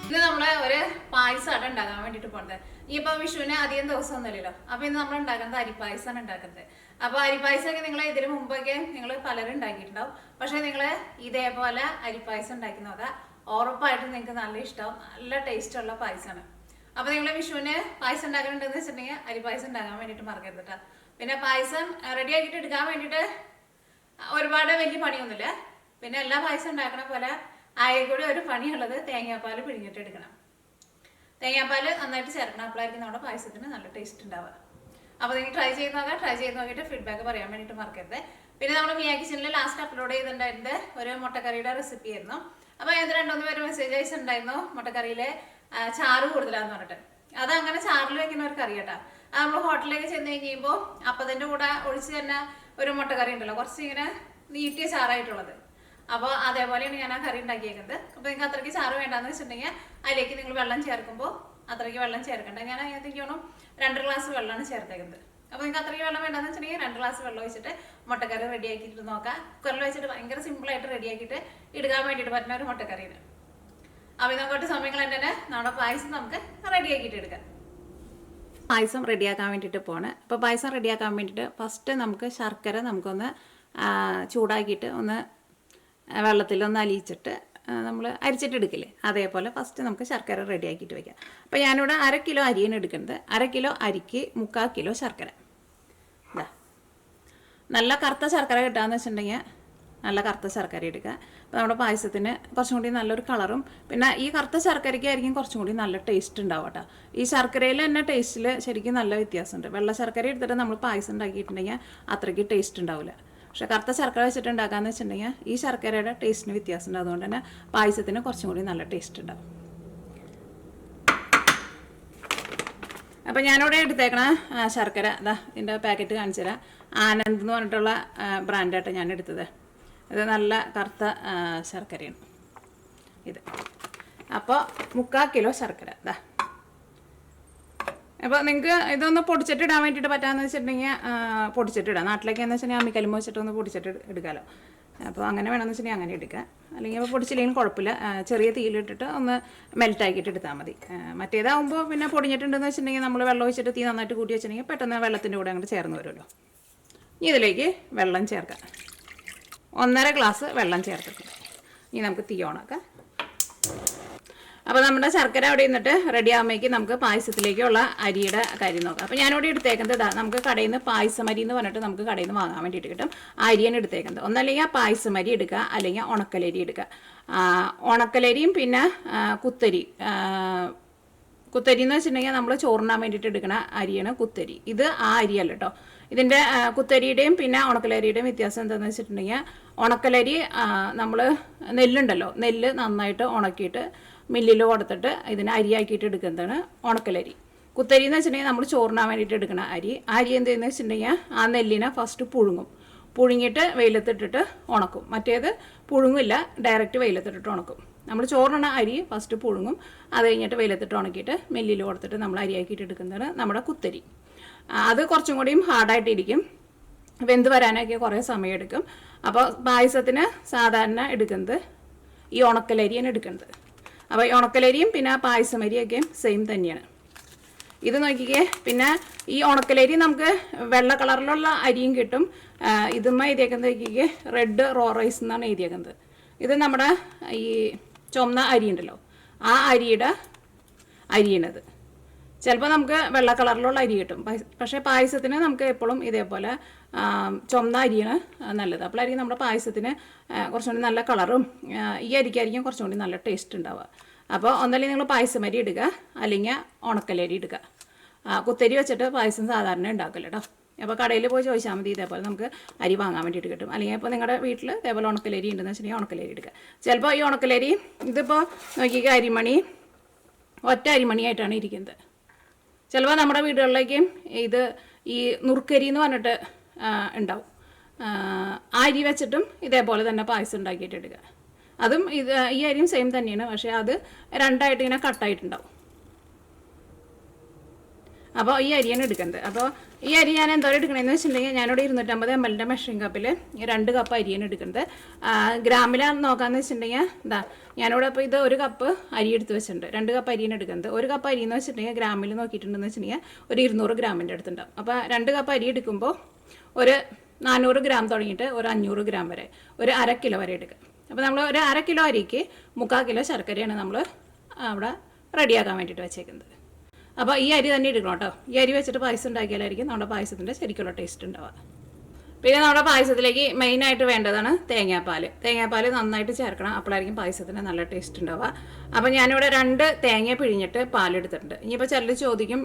ഇന്ന് നമ്മള് ഒരു പായസമാണ് ഉണ്ടാക്കാൻ വേണ്ടിട്ട് പോണത്. ഇപ്പൊ വിഷുവിന് അധികം ദിവസം ഒന്നുമില്ലല്ലോ. അപ്പൊ ഇന്ന് നമ്മൾ ഉണ്ടാക്കുന്നത് അരിപ്പായസമാണ് ഉണ്ടാക്കുന്നത്. അപ്പൊ അരിപ്പായസമൊക്കെ നിങ്ങൾ ഇതിന് മുമ്പൊക്കെ നിങ്ങൾ പലരും ഉണ്ടാക്കിയിട്ടുണ്ടാവും. പക്ഷെ നിങ്ങൾ ഇതേപോലെ അരിപ്പായസം ഉണ്ടാക്കി നോക്കുക. ഉറപ്പായിട്ടും നിങ്ങൾക്ക് നല്ല ഇഷ്ടമാവും. നല്ല ടേസ്റ്റ് ഉള്ള പായസമാണ്. അപ്പൊ നിങ്ങൾ വിഷുവിന് പായസം ഉണ്ടാക്കുന്നുണ്ടെന്ന് വെച്ചിട്ടുണ്ടെങ്കിൽ അരിപ്പായസം ഉണ്ടാക്കാൻ വേണ്ടിട്ട് മറക്കരുത് കേട്ടോ. പിന്നെ പായസം റെഡി ആക്കിയിട്ട് എടുക്കാൻ വേണ്ടിട്ട് ഒരുപാട് വലിയ പണിയൊന്നുമില്ല. പിന്നെ എല്ലാ പായസം ഉണ്ടാക്കണ പോലെ കൂടി ഒരു പണിയുള്ളത് തേങ്ങാപ്പാൽ പിഴിഞ്ഞിട്ട് എടുക്കണം. തേങ്ങാപ്പാൽ നന്നായിട്ട് ചേർക്കണം. അപ്പോഴായിരിക്കും നമ്മുടെ പായസത്തിന് നല്ല ടേസ്റ്റ് ഉണ്ടാവുക. അപ്പോൾ നിങ്ങൾ ട്രൈ ചെയ്ത് നോക്കാം. ട്രൈ ചെയ്ത് നോക്കിയിട്ട് ഫീഡ്ബാക്ക് പറയാൻ വേണ്ടിയിട്ട് മറക്കരുത്. പിന്നെ നമ്മൾ മിയ കിച്ചണിൽ ലാസ്റ്റ് അപ്ലോഡ് ചെയ്തിട്ടുണ്ടായിരുന്നത് ഒരു മുട്ടക്കറിയുടെ റെസിപ്പി ആയിരുന്നു. അപ്പോൾ അതിന് 2-3 പേര് മെസ്സേജ് അയച്ചിട്ടുണ്ടായിരുന്നു മുട്ടക്കറിയിലെ ചാറ് കൂടുതലാന്ന് പറഞ്ഞിട്ട്. അത് അങ്ങനെ ചാറിൽ വെക്കുന്ന ഒരു കറി കേട്ടോ. അത് നമ്മൾ ഹോട്ടലിലേക്ക് ചെന്ന് കഴിയുമ്പോൾ അപ്പത്തിൻ്റെ കൂടെ ഒഴിച്ച് തന്നെ ഒരു മുട്ടക്കറി ഉണ്ടല്ലോ, കുറച്ച് ഇങ്ങനെ നീട്ടിയ ചാറായിട്ടുള്ളത്. അപ്പോൾ അതേപോലെയാണ് ഞാൻ ആ കറി ഉണ്ടാക്കിയേക്കുന്നത്. അപ്പോൾ നിങ്ങൾക്ക് അത്രയ്ക്ക് ചാറ് വേണ്ടാന്ന് വെച്ചിട്ടുണ്ടെങ്കിൽ അതിലേക്ക് നിങ്ങൾ വെള്ളം ചേർക്കുമ്പോൾ അത്രയ്ക്ക് വെള്ളം ചേർക്കണ്ട. ഞാൻ അതിനകത്തേക്ക് വേണം 2 ഗ്ലാസ് വെള്ളമാണ് ചേർത്തേക്കുന്നത്. അപ്പോൾ നിങ്ങൾക്ക് അത്രയ്ക്ക് വെള്ളം വേണ്ടാന്ന് വെച്ചിട്ടുണ്ടെങ്കിൽ 2 ഗ്ലാസ് വെള്ളം ഒഴിച്ചിട്ട് മുട്ടക്കറി റെഡി ആക്കിയിട്ട് നോക്കാം. കുക്കറിൽ വെച്ചിട്ട് ഭയങ്കര സിമ്പിളായിട്ട് റെഡി ആക്കിയിട്ട് എടുക്കാൻ വേണ്ടിയിട്ട് പറ്റുന്ന ഒരു മുട്ടക്കറിയാണ്. അപ്പോൾ ഇതൊക്കെ സമയങ്ങൾ തന്നെ നമ്മുടെ പായസം നമുക്ക് റെഡി ആക്കിയിട്ട് എടുക്കാം. പായസം റെഡിയാക്കാൻ വേണ്ടിയിട്ട് പോണ്. അപ്പോൾ പായസം റെഡിയാക്കാൻ വേണ്ടിയിട്ട് ഫസ്റ്റ് നമുക്ക് ശർക്കര നമുക്കൊന്ന് ചൂടാക്കിയിട്ട് ഒന്ന് വെള്ളത്തിലൊന്ന് അലിയിച്ചിട്ട് നമ്മൾ അരിച്ചിട്ട് എടുക്കില്ലേ, അതേപോലെ ഫസ്റ്റ് നമുക്ക് ശർക്കര റെഡിയാക്കിയിട്ട് വയ്ക്കാം. അപ്പോൾ ഞാനിവിടെ 1/2 കിലോ അരിയാണ് എടുക്കുന്നത്. 1/2 കിലോ അരിക്ക് 3/4 കിലോ ശർക്കര. ഇതാ നല്ല കറുത്ത ശർക്കര കിട്ടുകയെന്ന് വെച്ചിട്ടുണ്ടെങ്കിൽ നല്ല കറുത്ത ശർക്കര എടുക്കുക. അപ്പോൾ നമ്മുടെ പായസത്തിന് കുറച്ചും കൂടി നല്ലൊരു കളറും പിന്നെ ഈ കറുത്ത ശർക്കരയ്ക്കായിരിക്കും കുറച്ചും കൂടി നല്ല ടേസ്റ്റ് ഉണ്ടാവും കേട്ടോ. ഈ ശർക്കരയിൽ തന്നെ ടേസ്റ്റിൽ ശരിക്കും നല്ല വ്യത്യാസമുണ്ട്. വെള്ള ശർക്കര എടുത്തിട്ട് നമ്മൾ പായസം ഉണ്ടാക്കിയിട്ടുണ്ടെങ്കിൽ അത്രയ്ക്ക് ടേസ്റ്റ് ഉണ്ടാവില്ല. പക്ഷേ കറുത്ത ശർക്കര വെച്ചിട്ട് ഉണ്ടാക്കാമെന്ന് വെച്ചിട്ടുണ്ടെങ്കിൽ ഈ ശർക്കരയുടെ ടേസ്റ്റിന് വ്യത്യാസം ഉണ്ട്. അതുകൊണ്ട് തന്നെ പായസത്തിന് കുറച്ചും കൂടി നല്ല ടേസ്റ്റ് ഉണ്ടാവും. അപ്പോൾ ഞാനിവിടെ എടുത്തേക്കണ ശർക്കര ഇതാ ഇതിൻ്റെ പാക്കറ്റ് കാണിച്ചു തരാം. ആനന്ദ് എന്ന് പറഞ്ഞിട്ടുള്ള ബ്രാൻഡായിട്ട് ഞാൻ എടുത്തത്. ഇത് നല്ല കറുത്ത ശർക്കരയാണ് ഇത്. അപ്പോൾ 3/4 കിലോ ശർക്കര ഇതാ. അപ്പോൾ നിങ്ങൾക്ക് ഇതൊന്ന് പൊടിച്ചിട്ടിടാൻ വേണ്ടിയിട്ട് പറ്റാമെന്ന് വെച്ചിട്ടുണ്ടെങ്കിൽ പൊടിച്ചിട്ടിടാം. നാട്ടിലേക്ക് എന്ന് വെച്ചിട്ടുണ്ടെങ്കിൽ അമ്മിക്കല്ലുമ്പ് വെച്ചിട്ടൊന്ന് പൊടിച്ചിട്ട് എടുക്കാമല്ലോ. അപ്പോൾ അങ്ങനെ വേണമെന്ന് വെച്ചിട്ടുണ്ടെങ്കിൽ അങ്ങനെ എടുക്കുക. അല്ലെങ്കിൽ ഇപ്പോൾ പൊടിച്ചില്ലെങ്കിൽ കുഴപ്പമില്ല. ചെറിയ തീയിലിട്ടിട്ട് ഒന്ന് മെൽറ്റാക്കിയിട്ട് എടുത്താൽ മതി. മറ്റേതാകുമ്പോൾ പിന്നെ പൊടിഞ്ഞിട്ടുണ്ടെന്ന് വെച്ചിട്ടുണ്ടെങ്കിൽ നമ്മൾ വെള്ളം ഒഴിച്ചിട്ട് തീ നന്നായിട്ട് കൂട്ടി വെച്ചിട്ടുണ്ടെങ്കിൽ പെട്ടെന്ന് വെള്ളത്തിൻ്റെ കൂടെ അങ്ങോട്ട് ചേർന്ന് വരുമല്ലോ. ഇനി ഇതിലേക്ക് വെള്ളം ചേർക്കാം. 1.5 ഗ്ലാസ് വെള്ളം ചേർത്തിട്ടുണ്ട്. ഇനി നമുക്ക് തീ ഓണാക്കാം. അപ്പോൾ നമ്മുടെ ശർക്കര അവിടെ നിന്നിട്ട് റെഡി ആകുമ്പോഴേക്കും നമുക്ക് പായസത്തിലേക്കുള്ള അരിയുടെ കാര്യം നോക്കാം. അപ്പോൾ ഞാനിവിടെ എടുത്തേക്കുന്നത് ഇതാ, നമുക്ക് കടയിൽ നിന്ന് പായസം അരി എന്ന് പറഞ്ഞിട്ട് നമുക്ക് കടയിൽ നിന്ന് വാങ്ങാൻ വേണ്ടിയിട്ട് കിട്ടും. ആ അരിയാണ് എടുത്തേക്കുന്നത്. ഒന്നല്ലെങ്കിൽ ആ പായസം അരി എടുക്കുക, അല്ലെങ്കിൽ ഉണക്കലരി എടുക്കുക. ഉണക്കലരിയും പിന്നെ കുത്തരി. കുത്തരി എന്ന് വെച്ചിട്ടുണ്ടെങ്കിൽ നമ്മൾ ചോറിനാൻ വേണ്ടിയിട്ട് എടുക്കുന്ന അരിയാണ് കുത്തരി. ഇത് ആ അരിയല്ല കേട്ടോ. ഇതിൻ്റെ കുത്തരിയുടെയും പിന്നെ ഉണക്കലരിയുടെയും വ്യത്യാസം എന്താണെന്ന് വെച്ചിട്ടുണ്ടെങ്കിൽ ഉണക്കലരി നമ്മൾ നെല്ലുണ്ടല്ലോ, നെല്ല് നന്നായിട്ട് ഉണക്കിയിട്ട് മില്ലിൽ കൊടുത്തിട്ട് ഇതിനെ അരിയാക്കിയിട്ട് എടുക്കുന്നതാണ് ഉണക്കലരി. കുത്തരി എന്ന് വെച്ചിട്ടുണ്ടെങ്കിൽ നമ്മൾ ചോറിനാൻ വേണ്ടിയിട്ട് എടുക്കുന്ന അരി. അരി എന്ത് ചെയ്യുന്നത് വെച്ചിട്ടുണ്ടെങ്കിൽ ആ നെല്ലിനെ ഫസ്റ്റ് പുഴുങ്ങും. പുഴുങ്ങിയിട്ട് വെയിലത്തിട്ടിട്ട് ഉണക്കും. മറ്റേത് പുഴുങ്ങില്ല, ഡയറക്റ്റ് വെയിലത്തിട്ടിട്ട് ഉണക്കും. നമ്മൾ ചോറിന അരി ഫസ്റ്റ് പുഴുങ്ങും. അത് കഴിഞ്ഞിട്ട് വെയിലത്തിട്ട് ഉണക്കിയിട്ട് മില്ലിൽ കൊടുത്തിട്ട് നമ്മൾ അരിയാക്കിയിട്ട് എടുക്കുന്നതാണ് നമ്മുടെ കുത്തരി. അത് കുറച്ചും കൂടിയും ഹാർഡായിട്ടിരിക്കും. വെന്ത് വരാനൊക്കെ കുറേ സമയം എടുക്കും. അപ്പോൾ പായസത്തിന് സാധാരണ എടുക്കുന്നത് ഈ ഉണക്കലരിയാണ് എടുക്കുന്നത്. അപ്പോൾ ഈ ഉണക്കലരിയും പിന്നെ പായസം അരിയൊക്കെയും സെയിം തന്നെയാണ്. ഇത് നോക്കിക്കേ. പിന്നെ ഈ ഉണക്കലരി നമുക്ക് വെള്ള കളറിലുള്ള അരിയും കിട്ടും. ഇതുമ്മ എഴുതിയേക്കുന്നത് നോക്കിക്കേ, റെഡ് റോ റൈസ് എന്നാണ് എഴുതിയേക്കുന്നത്. ഇത് നമ്മുടെ ഈ ചുവന്ന അരി ഉണ്ടല്ലോ, ആ അരിയുടെ അരിയാണിത്. ചിലപ്പോൾ നമുക്ക് വെള്ള കളറിലുള്ള അരി കിട്ടും. പക്ഷേ പായസത്തിന് നമുക്ക് എപ്പോഴും ഇതേപോലെ ചുവന്ന അരിയാണ് നല്ലത്. അപ്പോഴായിരിക്കും നമ്മുടെ പായസത്തിന് കുറച്ചുകൂടി നല്ല കളറും ഈ അരിക്കായിരിക്കും കുറച്ചും കൂടി നല്ല ടേസ്റ്റ് ഉണ്ടാവുക. അപ്പോൾ ഒന്നല്ലെങ്കിൽ നിങ്ങൾ പായസം അരി എടുക്കുക, അല്ലെങ്കിൽ ഉണക്കലരി എടുക്കുക. കുത്തരി വെച്ചിട്ട് പായസം സാധാരണ ഉണ്ടാക്കില്ല കേട്ടോ. അപ്പോൾ കടയിൽ പോയി ചോദിച്ചാൽ മതി, ഇതേപോലെ നമുക്ക് അരി വാങ്ങാൻ വേണ്ടിയിട്ട് കിട്ടും. അല്ലെങ്കിൽ ഇപ്പോൾ നിങ്ങളുടെ വീട്ടിൽ ഇതേപോലെ ഉണക്കലരി ഉണ്ടെന്ന് വെച്ചിട്ടുണ്ടെങ്കിൽ ഉണക്കലരി എടുക്കുക. ചിലപ്പോൾ ഈ ഉണക്കലരി ഇതിപ്പോൾ നോക്കിക്കുക, അരിമണി ഒറ്റ അരിമണിയായിട്ടാണ് ഇരിക്കുന്നത്. ചിലപ്പോൾ നമ്മുടെ വീടുകളിലേക്കും ഇത് ഈ നുറുക്കരി എന്ന് പറഞ്ഞിട്ട് ഉണ്ടാവും. ആ അരി വെച്ചിട്ടും ഇതേപോലെ തന്നെ പായസം ഉണ്ടാക്കിയിട്ട് എടുക്കുക. അതും ഈ അരിയും സെയിം തന്നെയാണ്, പക്ഷേ അത് രണ്ടായിട്ട് ഇങ്ങനെ കട്ടായിട്ടുണ്ടാവും. അപ്പോൾ ഈ അരിയാണ് എടുക്കുന്നത്. അപ്പോൾ ഈ അരി ഞാൻ എന്തോരം എടുക്കണമെന്ന് വെച്ചിട്ടുണ്ടെങ്കിൽ ഞാനിവിടെ 250 ml മെഷറിംഗ് കപ്പിൽ 2 കപ്പ് അരിയാണ് എടുക്കുന്നത്. ഗ്രാമിലാണ് നോക്കാമെന്ന് വെച്ചിട്ടുണ്ടെങ്കിൽ ഇതാ ഞാനിവിടെ ഇപ്പോൾ ഇത് 1 കപ്പ് അരി എടുത്ത് വെച്ചിട്ടുണ്ട്. 2 കപ്പ് അരിയാണ് എടുക്കുന്നത്. 1 കപ്പ് അരി എന്ന് വെച്ചിട്ടുണ്ടെങ്കിൽ ഗ്രാമിൽ നോക്കിയിട്ടുണ്ടെന്ന് വെച്ചിട്ടുണ്ടെങ്കിൽ ഒരു 200 ഗ്രാമിൻ്റെ അടുത്തുണ്ടാവും. അപ്പോൾ 2 കപ്പ് അരി എടുക്കുമ്പോൾ ഒരു 400 ഗ്രാം തുടങ്ങിയിട്ട് ഒരു 500 ഗ്രാം വരെ, ഒരു 1/2 കിലോ വരെ എടുക്കുക. അപ്പോൾ നമ്മൾ ഒരു 1/2 കിലോ അരിക്ക് 3/4 കിലോ ശർക്കരയാണ് നമ്മൾ അവിടെ റെഡിയാക്കാൻ വേണ്ടിയിട്ട് വെച്ചേക്കുന്നത്. അപ്പോൾ ഈ അരി തന്നെ എടുക്കണം കേട്ടോ. ഈ അരി വെച്ചിട്ട് പായസം ഉണ്ടാക്കിയാലായിരിക്കും നമ്മുടെ പായസത്തിൻ്റെ ശരിക്കുള്ള ടേസ്റ്റ് ഉണ്ടാവുക. പിന്നെ നമ്മുടെ പായസത്തിലേക്ക് മെയിനായിട്ട് വേണ്ടതാണ് തേങ്ങാപ്പാൽ. തേങ്ങാപ്പാൽ നന്നായിട്ട് ചേർക്കണം, അപ്പോഴായിരിക്കും പായസത്തിന് നല്ല ടേസ്റ്റ് ഉണ്ടാവുക. അപ്പോൾ ഞാനിവിടെ 2 തേങ്ങ പിഴിഞ്ഞിട്ട് പാലെടുത്തിട്ടുണ്ട്. ഇനിയിപ്പോൾ ചിലർ ചോദിക്കും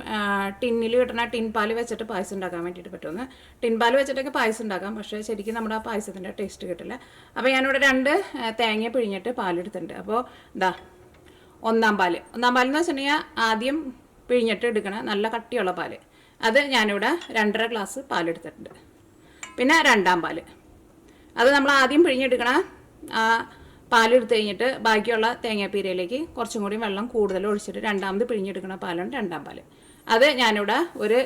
ടിന്നിൽ കിട്ടുന്ന ടിൻ പാൽ വെച്ചിട്ട് പായസം ഉണ്ടാക്കാൻ വേണ്ടിയിട്ട് പറ്റുമെന്ന്. ടിൻ പാൽ വെച്ചിട്ടൊക്കെ പായസം ഉണ്ടാക്കാം, പക്ഷേ ശരിക്കും നമ്മുടെ ആ പായസത്തിൻ്റെ ടേസ്റ്റ് കിട്ടില്ല. അപ്പോൾ ഞാനിവിടെ 2 തേങ്ങ പിഴിഞ്ഞിട്ട് പാലെടുത്തിട്ടുണ്ട്. അപ്പോൾ ഇതാ ഒന്നാം പാൽ എന്ന് വെച്ചിട്ടുണ്ടെങ്കിൽ ആദ്യം പിഴിഞ്ഞിട്ട് എടുക്കണം, നല്ല കട്ടിയുള്ള പാൽ. അത് ഞാനിവിടെ 2.5 ഗ്ലാസ് പാലെടുത്തിട്ടുണ്ട്. പിന്നെ രണ്ടാം പാൽ, അത് നമ്മൾ ആദ്യം പിഴിഞ്ഞെടുക്കണം. ആ പാലെടുത്ത് കഴിഞ്ഞിട്ട് ബാക്കിയുള്ള തേങ്ങാപ്പീരയിലേക്ക് കുറച്ചും കൂടി വെള്ളം കൂടുതൽ ഒഴിച്ചിട്ട് രണ്ടാമത് പിഴിഞ്ഞെടുക്കുന്ന പാലാണ് രണ്ടാം പാൽ. അത് ഞാനിവിടെ ഒരു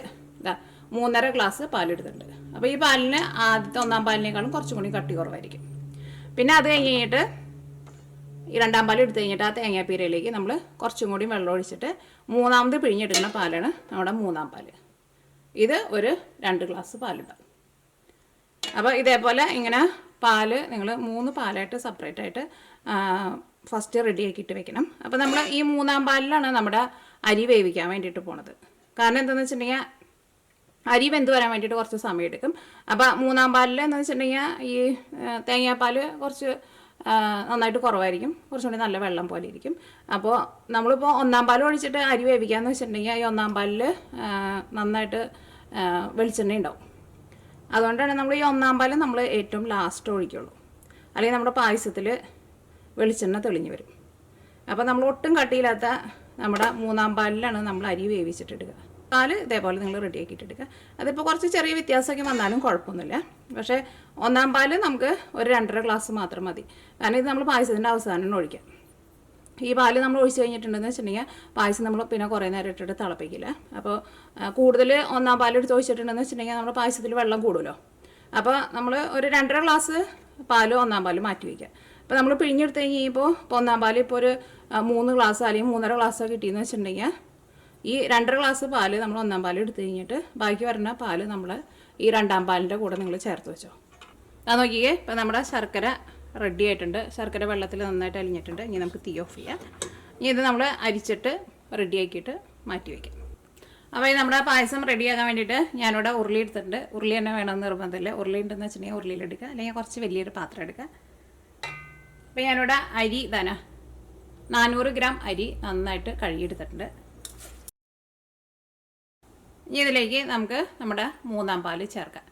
3.5 ഗ്ലാസ് പാലെടുത്തിട്ടുണ്ട്. അപ്പോൾ ഈ പാലിന് ആദ്യത്തെ ഒന്നാം പാലിനേക്കാളും കുറച്ചും കൂടി കട്ടി കുറവായിരിക്കും. പിന്നെ അത് കഴിഞ്ഞിട്ട് ഈ രണ്ടാം പാൽ എടുത്തു കഴിഞ്ഞിട്ട് ആ തേങ്ങാപ്പീരയിലേക്ക് നമ്മൾ കുറച്ചും കൂടി വെള്ളം ഒഴിച്ചിട്ട് മൂന്നാമത് പിഴിഞ്ഞെടുക്കുന്ന പാലാണ് നമ്മുടെ മൂന്നാം പാൽ. ഇത് ഒരു 2 ഗ്ലാസ് പാലുണ്ടാവും. അപ്പോൾ ഇതേപോലെ ഇങ്ങനെ പാല് നിങ്ങൾ 3 പാലായിട്ട് സെപ്പറേറ്റ് ആയിട്ട് ഫസ്റ്റ് റെഡിയാക്കിയിട്ട് വെക്കണം. അപ്പോൾ നമ്മൾ ഈ മൂന്നാം പാലിലാണ് നമ്മുടെ അരി വേവിക്കാൻ വേണ്ടിയിട്ട് പോണത്. കാരണം എന്താണെന്ന് വെച്ചിട്ടുണ്ടെങ്കിൽ അരി വെന്ത് വരാൻ വേണ്ടിയിട്ട് കുറച്ച് സമയം എടുക്കും. അപ്പോൾ മൂന്നാം പാലിൽ എന്താണെന്ന് വെച്ചിട്ടുണ്ടെങ്കിൽ ഈ തേങ്ങാപ്പാൽ കുറച്ച് നന്നായിട്ട് കുറവായിരിക്കും, കുറച്ചുകൂടി നല്ല വെള്ളം പോലെ ഇരിക്കും. അപ്പോൾ നമ്മളിപ്പോൾ ഒന്നാം പാൽ ഒഴിച്ചിട്ട് അരി വേവിക്കാമെന്ന് വെച്ചിട്ടുണ്ടെങ്കിൽ ഈ ഒന്നാം പാലിൽ നന്നായിട്ട് വെളിച്ചെണ്ണ ഉണ്ടാവും. അതുകൊണ്ടാണ് നമ്മൾ ഈ ഒന്നാം പാൽ നമ്മൾ ഏറ്റവും ലാസ്റ്റ് ഒഴിക്കുള്ളൂ, അല്ലെങ്കിൽ നമ്മുടെ പായസത്തിൽ വെളിച്ചെണ്ണ തെളിഞ്ഞ് വരും. അപ്പോൾ നമ്മൾ ഒട്ടും കട്ടിയില്ലാത്ത നമ്മുടെ മൂന്നാം പാലിലാണ് നമ്മൾ അരി വേവിച്ചിട്ടെടുക്കുക. പാൽ ഇതേപോലെ നിങ്ങൾ റെഡിയാക്കിയിട്ടെടുക്കുക. അതിപ്പോൾ കുറച്ച് ചെറിയ വ്യത്യാസമൊക്കെ വന്നാലും കുഴപ്പമൊന്നുമില്ല. പക്ഷേ ഒന്നാം പാൽ നമുക്ക് ഒരു 2.5 ഗ്ലാസ് മാത്രം മതി. കാരണം ഇത് നമ്മൾ പായസത്തിൻ്റെ അവസാനം ഒഴിക്കാം. ഈ പാല് നമ്മൾ ഒഴിച്ച് കഴിഞ്ഞിട്ടുണ്ടെന്ന് വെച്ചിട്ടുണ്ടെങ്കിൽ പായസം നമ്മൾ പിന്നെ കുറേ നേരം ഇട്ടിട്ട് തിളപ്പിക്കില്ല. അപ്പോൾ കൂടുതൽ ഒന്നാം പാൽ എടുത്ത് ഒഴിച്ചിട്ടുണ്ടെന്ന് വെച്ചിട്ടുണ്ടെങ്കിൽ നമ്മുടെ പായസത്തിൽ വെള്ളം കൂടുമല്ലോ. അപ്പോൾ നമ്മൾ ഒരു 2.5 ഗ്ലാസ് പാൽ ഒന്നാം പാൽ മാറ്റി വയ്ക്കുക. അപ്പോൾ നമ്മൾ പിഴിഞ്ഞെടുത്ത് കഴിഞ്ഞപ്പോൾ ഇപ്പോൾ ഒന്നാം പാൽ ഇപ്പോൾ ഒരു 3 ഗ്ലാസ് അല്ലെങ്കിൽ 3.5 ഗ്ലാസ് കിട്ടിയെന്ന് വെച്ചിട്ടുണ്ടെങ്കിൽ ഈ 2.5 ഗ്ലാസ് പാല് നമ്മൾ ഒന്നാം പാൽ എടുത്തു കഴിഞ്ഞിട്ട് ബാക്കി വരുന്ന പാല് നമ്മൾ ഈ രണ്ടാം പാലിൻ്റെ കൂടെ നിങ്ങൾ ചേർത്ത് വെച്ചോ. അത് നോക്കിയേ, ഇപ്പോൾ നമ്മുടെ ശർക്കര റെഡി ആയിട്ടുണ്ട്. ശർക്കര വെള്ളത്തിൽ നന്നായിട്ട് അലിഞ്ഞിട്ടുണ്ട്. ഇനി നമുക്ക് തീ ഓഫ് ചെയ്യാം. ഇനി ഇത് നമ്മൾ അരിച്ചിട്ട് റെഡിയാക്കിയിട്ട് മാറ്റി വയ്ക്കാം. അപ്പോൾ ഇത് നമ്മുടെ പായസം റെഡിയാക്കാൻ വേണ്ടിയിട്ട് ഞാനിവിടെ ഉരുളി എടുത്തിട്ടുണ്ട്. ഉരുളി തന്നെ വേണമെന്ന് നിർബന്ധമില്ല. ഉരുളി ഉണ്ടെന്ന് വെച്ചിട്ടുണ്ടെങ്കിൽ ഉരുളിയിലെടുക്കുക, അല്ലെങ്കിൽ കുറച്ച് വലിയൊരു പാത്രം എടുക്കുക. അപ്പോൾ ഞാനിവിടെ അരി 400 ഗ്രാം അരി നന്നായിട്ട് കഴുകിയെടുത്തിട്ടുണ്ട്. ഇനി ഇതിലേക്ക് നമുക്ക് നമ്മുടെ മൂന്നാം പാല് ചേർക്കാം.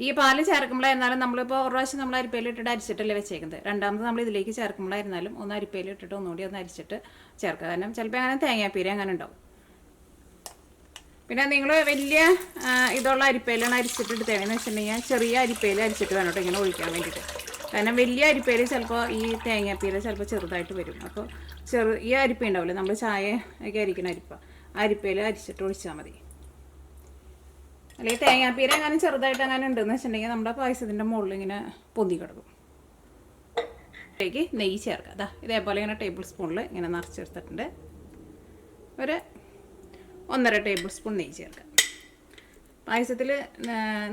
ഈ പാല് ചേർക്കുമ്പോഴായിരുന്നാലും നമ്മളിപ്പോൾ ഒരു പ്രാവശ്യം നമ്മൾ അരിപ്പയിലിട്ടിട്ട് അരിച്ചിട്ടല്ലേ വെച്ചേക്കുന്നത്. രണ്ടാമത് നമ്മൾ ഇതിലേക്ക് ചേർക്കുമ്പോഴായിരുന്നാലും ഒന്ന് അരിപ്പയിലിട്ടിട്ട് ഒന്നുകൂടി ഒന്ന് അരിച്ചിട്ട് ചേർക്കുക. കാരണം ചിലപ്പോൾ അങ്ങനെ തേങ്ങാപ്പീര അങ്ങനെ ഉണ്ടാവും. പിന്നെ നിങ്ങൾ വലിയ ഇതുള്ള അരിപ്പയിലാണ് അരിച്ചിട്ട് എടുത്തതെന്ന് വെച്ചിട്ടുണ്ടെങ്കിൽ ചെറിയ അരിപ്പയിൽ അരിച്ചിട്ട് വേണം കേട്ടോ ഇങ്ങനെ ഒഴിക്കാൻ വേണ്ടിയിട്ട്. കാരണം വലിയ അരിപ്പയിൽ ചിലപ്പോൾ ഈ തേങ്ങാപ്പീര ചിലപ്പോൾ ചെറുതായിട്ട് വരും. അപ്പോൾ ഈ അരിപ്പ ഉണ്ടാവില്ലേ, നമ്മൾ ചായ ഒക്കെ അരിക്കുന്ന അരിപ്പ, അരിപ്പയിൽ അരിച്ചിട്ട് ഒഴിച്ചാൽ മതി. അല്ലെങ്കിൽ തേങ്ങാപ്പീര അങ്ങനെ ചെറുതായിട്ട് അങ്ങനെ ഉണ്ടെന്ന് വെച്ചിട്ടുണ്ടെങ്കിൽ നമ്മുടെ പായസത്തിൻ്റെ മുകളിൽ ഇങ്ങനെ പൊന്തി കിടക്കും. അതിലേക്ക് നെയ്യ് ചേർക്കുക. അതാ ഇതേപോലെ ഇങ്ങനെ ടേബിൾ സ്പൂണിൽ ഇങ്ങനെ നിറച്ചെടുത്തിട്ടുണ്ട്. ഒരു 1.5 ടേബിൾ സ്പൂൺ നെയ്യ് ചേർക്കുക. പായസത്തിൽ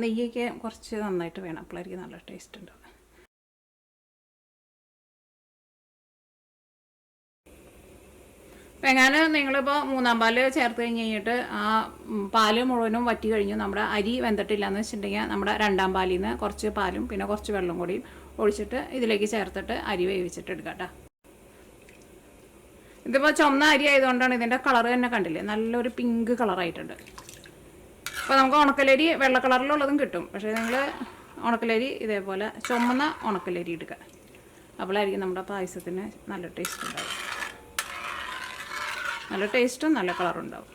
നെയ്യൊക്കെ കുറച്ച് നന്നായിട്ട് വേണം, അപ്പോഴായിരിക്കും നല്ല ടേസ്റ്റ് ഉണ്ടാവുക. അപ്പോൾ എങ്ങനെ നിങ്ങളിപ്പോൾ മൂന്നാം പാല് ചേർത്ത് കഴിഞ്ഞിട്ട് ആ പാല് മുഴുവനും വറ്റി കഴിഞ്ഞു, നമ്മുടെ അരി വെന്തിട്ടില്ല എന്ന് വെച്ചിട്ടുണ്ടെങ്കിൽ നമ്മുടെ രണ്ടാം പാലിൽ നിന്ന് കുറച്ച് പാലും പിന്നെ കുറച്ച് വെള്ളം കൂടിയും ഒഴിച്ചിട്ട് ഇതിലേക്ക് ചേർത്തിട്ട് അരി വേവിച്ചിട്ട് എടുക്കാം കേട്ടോ. ഇതിപ്പോൾ ചുവന്ന അരി ആയതുകൊണ്ടാണ് ഇതിൻ്റെ കളർ തന്നെ കണ്ടില്ലേ, നല്ലൊരു പിങ്ക് കളറായിട്ടുണ്ട്. അപ്പോൾ നമുക്ക് ഉണക്കലരി വെള്ള കളറിലുള്ളതും കിട്ടും. പക്ഷേ നിങ്ങൾ ഉണക്കലരി ഇതേപോലെ ചുമന്ന ഉണക്കലരി എടുക്കുക. അപ്പോഴായിരിക്കും നമ്മുടെ പായസത്തിന് നല്ല ടേസ്റ്റ് ഉണ്ടാവും. നല്ല ടേസ്റ്റും നല്ല കളറും ഉണ്ടാവും.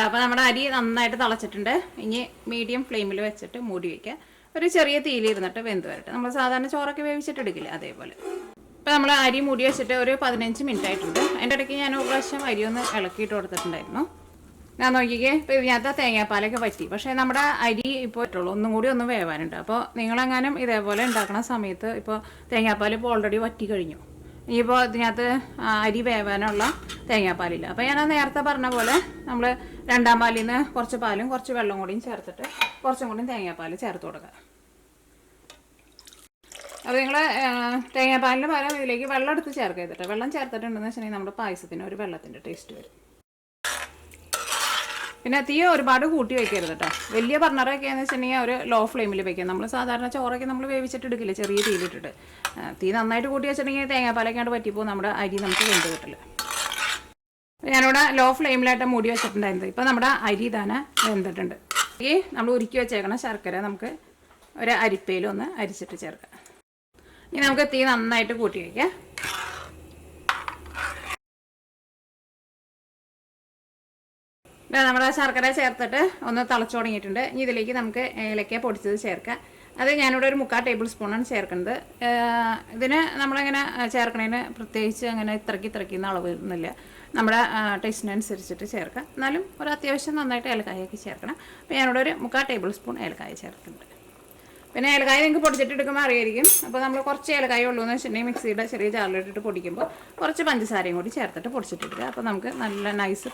അപ്പോൾ നമ്മുടെ അരി നന്നായിട്ട് തിളച്ചിട്ടുണ്ട്. ഇനി മീഡിയം ഫ്ലെയിമിൽ വെച്ചിട്ട് മൂടി വയ്ക്കുക. ഒരു ചെറിയ തീയിലിരുന്നിട്ട് വെന്ത് വരട്ടെ. നമ്മൾ സാധാരണ ചോറൊക്കെ വേവിച്ചിട്ട് എടുക്കില്ല, അതേപോലെ. ഇപ്പോൾ നമ്മൾ അരി മൂടി വെച്ചിട്ട് ഒരു 15 മിനിറ്റ് ആയിട്ടുണ്ട്. അതിൻ്റെ ഇടയ്ക്ക് ഞാൻ ഒരു പ്രാവശ്യം അരി ഒന്ന് ഇളക്കിയിട്ട് കൊടുത്തിട്ടുണ്ടായിരുന്നു. ഞാൻ നോക്കിക്കേ ഇപ്പോൾ ഇതിനകത്ത് തേങ്ങാപ്പാലൊക്കെ പറ്റി. പക്ഷേ നമ്മുടെ അരി ഇപ്പോൾ പറ്റുള്ളൂ, ഒന്നും കൂടി ഒന്ന് വേവാനുണ്ട്. അപ്പോൾ നിങ്ങളെങ്ങാനും ഇതേപോലെ ഉണ്ടാക്കുന്ന സമയത്ത് ഇപ്പോൾ തേങ്ങാപ്പാൽ ഇപ്പോൾ ഓൾറെഡി വറ്റി കഴിഞ്ഞു. ഇനിയിപ്പോൾ ഇതിനകത്ത് അരി വേവാനുള്ള തേങ്ങാപ്പാലില്ല. അപ്പോൾ ഞാൻ നേരത്തെ പറഞ്ഞ പോലെ നമ്മൾ രണ്ടാം പാലിൽ നിന്ന് കുറച്ച് പാലും കുറച്ച് വെള്ളം കൂടിയും ചേർത്തിട്ട് കുറച്ചും കൂടി തേങ്ങാപ്പാൽ ചേർത്ത് കൊടുക്കുക. അപ്പോൾ നിങ്ങൾ തേങ്ങാപ്പാലിന് പകരം ഇതിലേക്ക് വെള്ളം എടുത്ത് ചേർക്കരുത്. വെള്ളം ചേർത്തിട്ടുണ്ടെന്ന് വെച്ചിട്ടുണ്ടെങ്കിൽ നമ്മുടെ പായസത്തിന് ഒരു വെള്ളത്തിൻ്റെ ടേസ്റ്റ് വരും. പിന്നെ തീ ഒരുപാട് കൂട്ടി വയ്ക്കരുത് കേട്ടോ. വലിയ ബർണറൊക്കെ എന്ന് വെച്ചിട്ടുണ്ടെങ്കിൽ ഒരു ലോ ഫ്ലെയിമിൽ വയ്ക്കുക. നമ്മൾ സാധാരണ ചോറൊക്കെ നമ്മൾ വേവിച്ചിട്ട് എടുക്കില്ല, ചെറിയ തീയിലിട്ടിട്ട്. തീ നന്നായിട്ട് കൂട്ടി വെച്ചിട്ടുണ്ടെങ്കിൽ തേങ്ങാപ്പാലൊക്കെയാണ്ട് പറ്റിപ്പോൾ നമ്മുടെ അരി നമുക്ക് വെന്ത് കിട്ടില്ല. ഞാനിവിടെ ലോ ഫ്ലെയിമിലായിട്ട് മൂടി വെച്ചിട്ടുണ്ടായിരുന്നത്. ഇപ്പോൾ നമ്മുടെ അരി ഇതാണ് വെന്തിട്ടുണ്ട്. ഈ നമ്മൾ ഉരുക്കി വെച്ചേക്കണ ശർക്കര നമുക്ക് ഒരു അരിപ്പയിലൊന്ന് അരിച്ചിട്ട് ചേർക്കാം. ഇനി നമുക്ക് തീ നന്നായിട്ട് കൂട്ടി വയ്ക്കാം. നമ്മുടെ ശർക്കര ചേർത്തിട്ട് ഒന്ന് തിളച്ചു തുടങ്ങിയിട്ടുണ്ട്. ഇനി ഇതിലേക്ക് നമുക്ക് ഏലക്ക പൊടിച്ചത് ചേർക്കാം. അത് ഞാനിവിടെ ഒരു 3/4 ടേബിൾ സ്പൂണാണ് ചേർക്കുന്നത്. ഇതിന് നമ്മളിങ്ങനെ ചേർക്കണതിന് പ്രത്യേകിച്ച് അങ്ങനെ ഇത്രയ്ക്ക് അളവൊന്നുമില്ല. നമ്മുടെ ടേസ്റ്റിനനുസരിച്ചിട്ട് ചേർക്കാം. എന്നാലും ഒരു അത്യാവശ്യം നന്നായിട്ട് ഏലക്കായൊക്കെ ചേർക്കണം. അപ്പോൾ ഞാനിവിടെ ഒരു 3/4 ടേബിൾ സ്പൂൺ ഏലക്കായ ചേർക്കുന്നുണ്ട്. പിന്നെ ഏലക്കായ നിങ്ങൾക്ക് പൊടിച്ചിട്ട് എടുക്കുമ്പോൾ അറിയായിരിക്കും. അപ്പോൾ നമ്മൾ കുറച്ച് ഏലക്കായ ഉള്ളൂ എന്ന് വെച്ചിട്ടുണ്ടെങ്കിൽ മിക്സിയുടെ ചെറിയ ജാറിലിട്ടിട്ട് പൊടിക്കുമ്പോൾ കുറച്ച് പഞ്ചസാരയും കൂടി ചേർത്തിട്ട് പൊടിച്ചിട്ടെടുക്കുക. അപ്പോൾ നമുക്ക് നല്ല നൈസ്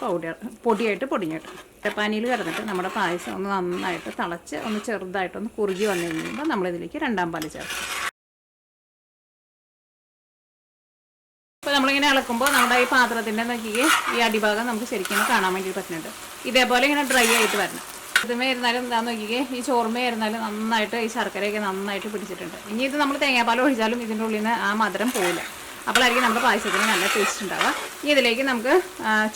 പൊടിയായിട്ട് പൊടിഞ്ഞിട്ട് പാനിയിൽ കിടന്നിട്ട് നമ്മുടെ പായസം ഒന്ന് നന്നായിട്ട് തിളച്ച് ഒന്ന് ചെറുതായിട്ടൊന്ന് കുറുകി വന്നു കഴിയുമ്പോൾ നമ്മളിതിലേക്ക് രണ്ടാം പാല് ചേർക്കും. അപ്പോൾ നമ്മളിങ്ങനെ ഇളക്കുമ്പോൾ നമ്മുടെ ഈ പാത്രത്തിൻ്റെ നോക്കിക്ക് ഈ അടിഭാഗം നമുക്ക് ശരിക്കും കാണാൻ വേണ്ടി പറ്റുന്നുണ്ട്. ഇതേപോലെ ഇങ്ങനെ ഡ്രൈ ആയിട്ട് വരണം. ഇതുമേ ഇരുന്നാലും എന്താണെന്ന് നോക്കിക്കേ, ഈ ചോറുമേ ഇരുന്നാലും നന്നായിട്ട് ഈ ശർക്കരയൊക്കെ നന്നായിട്ട് പിടിച്ചിട്ടുണ്ട്. ഇനി ഇത് നമ്മൾ തേങ്ങാപ്പാൽ ഒഴിച്ചാലും ഇതിൻ്റെ ഉള്ളിൽ നിന്ന് ആ മധുരം പോവില്ല. അപ്പോഴായിരിക്കും നമ്മുടെ പായസത്തിന് നല്ല ടേസ്റ്റ് ഉണ്ടാവുക. ഇനി ഇതിലേക്ക് നമുക്ക്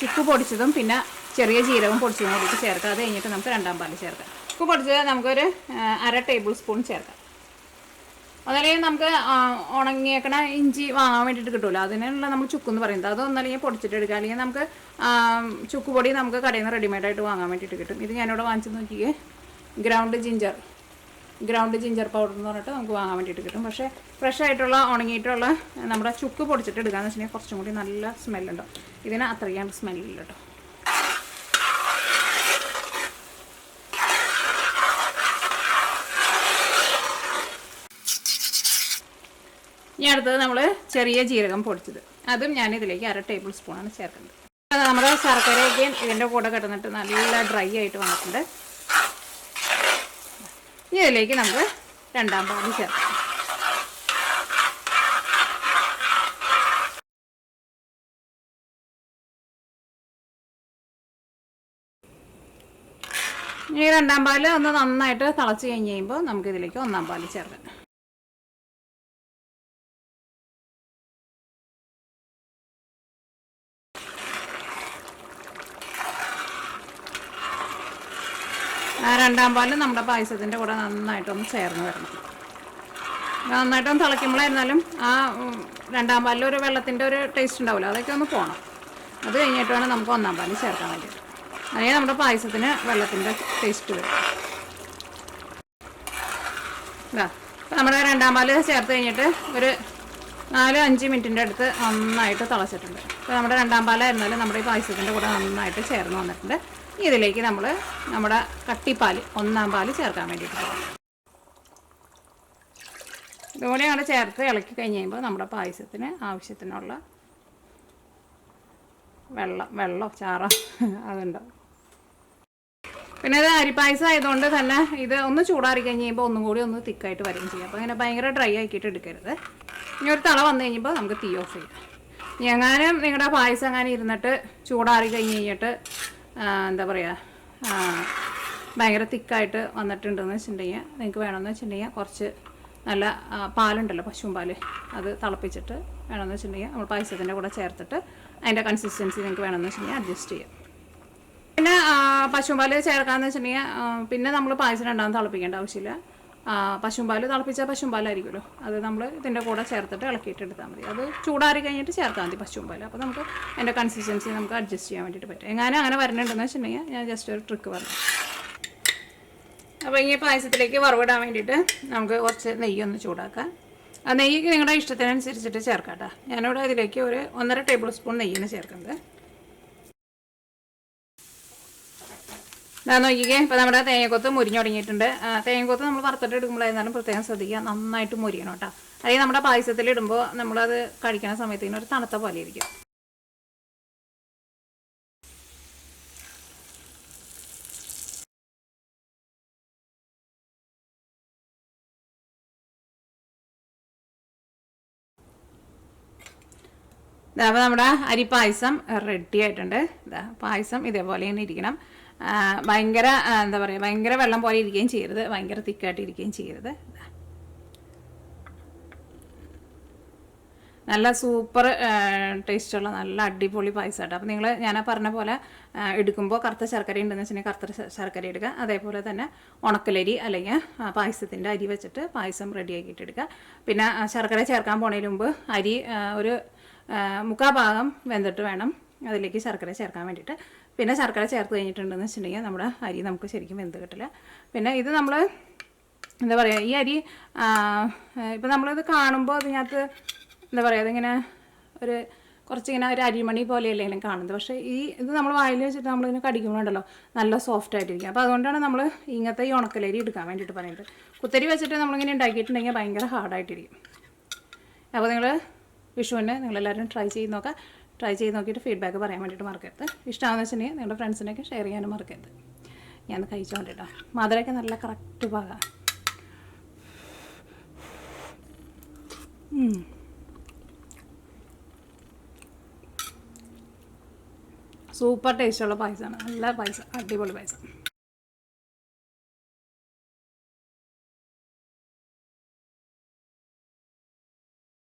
ചുക്ക് പൊടിച്ചതും പിന്നെ ചെറിയ ജീരകം പൊടിച്ചതും കൂടിയിട്ട് ചേർക്കാം. അത് കഴിഞ്ഞിട്ട് നമുക്ക് രണ്ടാം പാൽ ചേർക്കാം. ചുക്ക് പൊടിച്ചത് നമുക്കൊരു 1/2 ടേബിൾ സ്പൂൺ ചേർക്കാം. അതല്ലെങ്കിൽ നമുക്ക് ഉണങ്ങിയേക്കണ ഇഞ്ചി വാങ്ങാൻ വേണ്ടിയിട്ട് കിട്ടുമല്ലോ, അതിനുള്ള നമ്മൾ ചുക്കെന്ന് പറയുന്നത്. അതൊന്നല്ലെങ്കിൽ പൊടിച്ചിട്ട് എടുക്കുക. അല്ലെങ്കിൽ നമുക്ക് ചുക്ക് പൊടി നമുക്ക് കടയിൽ നിന്ന് റെഡിമെയ്ഡായിട്ട് വാങ്ങാൻ വേണ്ടിയിട്ട് കിട്ടും. ഇത് ഞാനിവിടെ വാങ്ങിച്ച് നോക്കിയേ, ഗ്രൗണ്ട് ജിഞ്ചർ പൗഡർ എന്ന് പറഞ്ഞിട്ട് നമുക്ക് വാങ്ങാൻ വേണ്ടിയിട്ട് കിട്ടും. പക്ഷേ ഫ്രഷ് ആയിട്ടുള്ള ഉണങ്ങിയിട്ടുള്ള നമ്മുടെ ചുക്ക് പൊടിച്ചിട്ട് എടുക്കാമെന്ന് വെച്ചിട്ടുണ്ടെങ്കിൽ കുറച്ചും കൂടി നല്ല സ്മെല്ലുണ്ടാവും. ഇതിന് അത്രയ്ക്കാണ്ട് സ്മെല്ലില്ല കേട്ടോ. ഇനി അടുത്തത് നമ്മൾ ചെറിയ ജീരകം പൊടിച്ചത്, അതും ഞാനിതിലേക്ക് 1/2 ടേബിൾ സ്പൂണാണ് ചേർക്കുന്നത്. നമ്മുടെ ശർക്കരയൊക്കെ ഇതിൻ്റെ കൂടെ കിടന്നിട്ട് നല്ല ഡ്രൈ ആയിട്ട് വന്നിട്ടുണ്ട്. ഇനി ഇതിലേക്ക് നമുക്ക് രണ്ടാം പാല് ചേർക്കാം. ഈ രണ്ടാം പാല് ഒന്ന് നന്നായിട്ട് തിളച്ച് കഴിഞ്ഞ് കഴിയുമ്പോൾ നമുക്കിതിലേക്ക് ഒന്നാം പാല് ചേർക്കാം. രണ്ടാം പാല് നമ്മുടെ പായസത്തിൻ്റെ കൂടെ നന്നായിട്ടൊന്ന് ചേർന്ന് വരണം. നന്നായിട്ടൊന്ന് തിളയ്ക്കുമ്പോഴായിരുന്നാലും ആ രണ്ടാം പാലിൽ ഒരു വെള്ളത്തിൻ്റെ ഒരു ടേസ്റ്റ് ഉണ്ടാവില്ല, അതൊക്കെ ഒന്ന് പോകണം. അത് കഴിഞ്ഞിട്ട് വേണം നമുക്ക് ഒന്നാം പാല് ചേർക്കാൻ വേണ്ടിയിട്ട്. അല്ലെങ്കിൽ നമ്മുടെ പായസത്തിന് വെള്ളത്തിൻ്റെ ടേസ്റ്റ് വരും. നമ്മുടെ രണ്ടാം പാല് ചേർത്ത് കഴിഞ്ഞിട്ട് ഒരു 4-5 മിനിറ്റിൻ്റെ അടുത്ത് നന്നായിട്ട് തിളച്ചിട്ടുണ്ട്. അപ്പോൾ നമ്മുടെ രണ്ടാം പാലായിരുന്നാലും നമ്മുടെ ഈ പായസത്തിൻ്റെ കൂടെ നന്നായിട്ട് ചേർന്ന് വന്നിട്ടുണ്ട്. ഇതിലേക്ക് നമ്മൾ നമ്മുടെ കട്ടിപ്പാൽ ഒന്നാം പാല് ചേർക്കാൻ വേണ്ടിയിട്ട് പോകാം. ഇതുപോലെ അവിടെ ചേർത്ത് ഇളക്കി കഴിഞ്ഞ് കഴിയുമ്പോൾ നമ്മുടെ പായസത്തിന് ആവശ്യത്തിനുള്ള വെള്ളമോ ചാറോ അതുണ്ടാവും. പിന്നെ ഇത് അരിപ്പായസം ആയതുകൊണ്ട് തന്നെ ഇത് ഒന്ന് ചൂടാറി കഴിഞ്ഞ് കഴിയുമ്പോൾ ഒന്നും കൂടി ഒന്ന് തിക്കായിട്ട് വരികയും ചെയ്യും. അപ്പോൾ അങ്ങനെ ഭയങ്കര ഡ്രൈ ആക്കിയിട്ട് എടുക്കരുത്. ഇനി ഒരു തള വന്നു കഴിയുമ്പോൾ നമുക്ക് തീ ഓഫ് ചെയ്യാം. എങ്ങാനും നിങ്ങളുടെ പായസം അങ്ങനെ ഇരുന്നിട്ട് ചൂടാറി കഴിഞ്ഞ് കഴിഞ്ഞിട്ട് എന്താ പറയുക ഭയങ്കര തിക്കായിട്ട് വന്നിട്ടുണ്ടെന്ന് വെച്ചിട്ടുണ്ടെങ്കിൽ നിങ്ങൾക്ക് വേണമെന്ന് വെച്ചിട്ടുണ്ടെങ്കിൽ കുറച്ച് നല്ല പാലുണ്ടല്ലോ, പശുവും പാല്, അത് തിളപ്പിച്ചിട്ട് വേണമെന്ന് വെച്ചിട്ടുണ്ടെങ്കിൽ നമ്മൾ പായസത്തിൻ്റെ കൂടെ ചേർത്തിട്ട് അതിൻ്റെ കൺസിസ്റ്റൻസി നിങ്ങൾക്ക് വേണമെന്ന് വെച്ചിട്ടുണ്ടെങ്കിൽ അഡ്ജസ്റ്റ് ചെയ്യാം. പിന്നെ പശുവും പാല് ചേർക്കാമെന്ന് വെച്ചിട്ടുണ്ടെങ്കിൽ പിന്നെ നമ്മൾ പായസം രണ്ടാമത് തിളപ്പിക്കേണ്ട ആവശ്യമില്ല. പശുവും പാല് തിളപ്പിച്ച പശുവും പാലായിരിക്കുമല്ലോ, അത് നമ്മൾ ഇതിൻ്റെ കൂടെ ചേർത്തിട്ട് ഇളക്കിയിട്ട് എടുത്താൽ മതി. അത് ചൂടാറി കഴിഞ്ഞിട്ട് ചേർത്താൽ മതി പശുവും പാല്. അപ്പോൾ നമുക്ക് അതിൻ്റെ കൺസിസ്റ്റൻസി നമുക്ക് അഡ്ജസ്റ്റ് ചെയ്യാൻ വേണ്ടിയിട്ട് പറ്റും. എങ്ങാനും അങ്ങനെ വരണുണ്ടെന്ന് വെച്ചിട്ടുണ്ടെങ്കിൽ ഞാൻ ജസ്റ്റ് ഒരു ട്രിക്ക് പറഞ്ഞു. അപ്പോൾ ഈ പായസത്തിലേക്ക് വറവിടാൻ വേണ്ടിയിട്ട് നമുക്ക് കുറച്ച് നെയ്യൊന്ന് ചൂടാക്കാം. ആ നെയ്യ് നിങ്ങളുടെ ഇഷ്ടത്തിനനുസരിച്ചിട്ട് ചേർക്കാം കേട്ടോ. ഞാനിവിടെ ഇതിലേക്ക് ഒരു 1.5 ടേബിൾ സ്പൂൺ നെയ്യാണ് ചേർക്കുന്നത്. ഇതാ നോക്കിക്കേ, ഇപ്പോൾ നമ്മുടെ തേങ്ങക്കൊത്ത് മുരിഞ്ഞ് തുടങ്ങിയിട്ടുണ്ട്. തേങ്ങക്കൊത്ത് നമ്മൾ വറുത്തിട്ട് എടുക്കുമ്പോഴായിരുന്നാലും പ്രത്യേകം ശ്രദ്ധിക്കുക, നന്നായിട്ട് മുരിയണം കേട്ടോ. അല്ലെങ്കിൽ നമ്മുടെ പായസത്തിൽ ഇടുമ്പോൾ നമ്മളത് കഴിക്കുന്ന സമയത്തിന് ഒരു തണുത്ത പോലെ ഇരിക്കും. അപ്പോൾ നമ്മുടെ അരി പായസം റെഡി ആയിട്ടുണ്ട്. ഇതാ പായസം ഇതേപോലെ തന്നെ ഇരിക്കണം. ഭയങ്കര എന്താ പറയുക, ഭയങ്കര വെള്ളം പോലെ ഇരിക്കുകയും ചെയ്യരുത്, ഭയങ്കര തിക്കായിട്ട് ഇരിക്കുകയും ചെയ്യരുത്. നല്ല സൂപ്പർ ടേസ്റ്റുള്ള നല്ല അടിപൊളി പായസമായിട്ട്. അപ്പോൾ നിങ്ങൾ ഞാൻ പറഞ്ഞ പോലെ എടുക്കുമ്പോൾ കറുത്ത ശർക്കര ഉണ്ടെന്ന് വെച്ചിട്ടുണ്ടെങ്കിൽ കറുത്ത ശർക്കര എടുക്കുക. അതേപോലെ തന്നെ ഉണക്കലരി അല്ലെങ്കിൽ പായസത്തിൻ്റെ അരി വെച്ചിട്ട് പായസം റെഡിയാക്കിയിട്ട് എടുക്കുക. പിന്നെ ശർക്കര ചേർക്കാൻ പോണതിന് മുമ്പ് അരി ഒരു 3/4 ഭാഗം വെന്തിട്ട് വേണം അതിലേക്ക് ശർക്കര ചേർക്കാൻ വേണ്ടിയിട്ട്. പിന്നെ ശർക്കര ചേർത്ത് കഴിഞ്ഞിട്ടുണ്ടെന്ന് വെച്ചിട്ടുണ്ടെങ്കിൽ നമ്മുടെ അരി നമുക്ക് ശരിക്കും വെന്ത് കിട്ടില്ല. പിന്നെ ഇത് നമ്മൾ എന്താ പറയുക, ഈ അരി ഇപ്പോൾ നമ്മളിത് കാണുമ്പോൾ അതിനകത്ത് എന്താ പറയുക, അതിങ്ങനെ ഒരു കുറച്ചിങ്ങനെ ഒരു അരിമണി പോലെയല്ലേ ഇങ്ങനെ കാണുന്നത്. പക്ഷേ ഇത് നമ്മൾ വായിൽ വെച്ചിട്ട് നമ്മളിങ്ങനെ കടിക്കുമ്പോഴുണ്ടല്ലോ നല്ല സോഫ്റ്റ് ആയിട്ടിരിക്കും. അപ്പോൾ അതുകൊണ്ടാണ് നമ്മൾ ഇങ്ങനത്തെ ഈ ഉണക്കലരി എടുക്കാൻ വേണ്ടിയിട്ട് പറയുന്നത്. കുത്തരി വെച്ചിട്ട് നമ്മളിങ്ങനെ ഉണ്ടാക്കിയിട്ടുണ്ടെങ്കിൽ ഭയങ്കര ഹാർഡായിട്ടിരിക്കും. അപ്പോൾ നിങ്ങൾ വിഷുവിന് നിങ്ങളെല്ലാവരും ട്രൈ ചെയ്ത് നോക്കുക. ട്രൈ ചെയ്ത് നോക്കിയിട്ട് ഫീഡ്ബാക്ക് പറയാൻ വേണ്ടിയിട്ട് മറക്കരുത്. ഇഷ്ടമാണെന്ന് വെച്ചിട്ടുണ്ടെങ്കിൽ നിങ്ങളുടെ ഫ്രണ്ട്സിനൊക്കെ ഷെയർ ചെയ്യാനും മറക്കരുത്. ഞാൻ കഴിച്ചുകൊണ്ടിട്ടോ, മധുരമൊക്കെ നല്ല കറക്റ്റ് പാകമാണ്. സൂപ്പർ ടേസ്റ്റുള്ള പായസമാണ്, നല്ല പായസം, അടിപൊളി പായസം.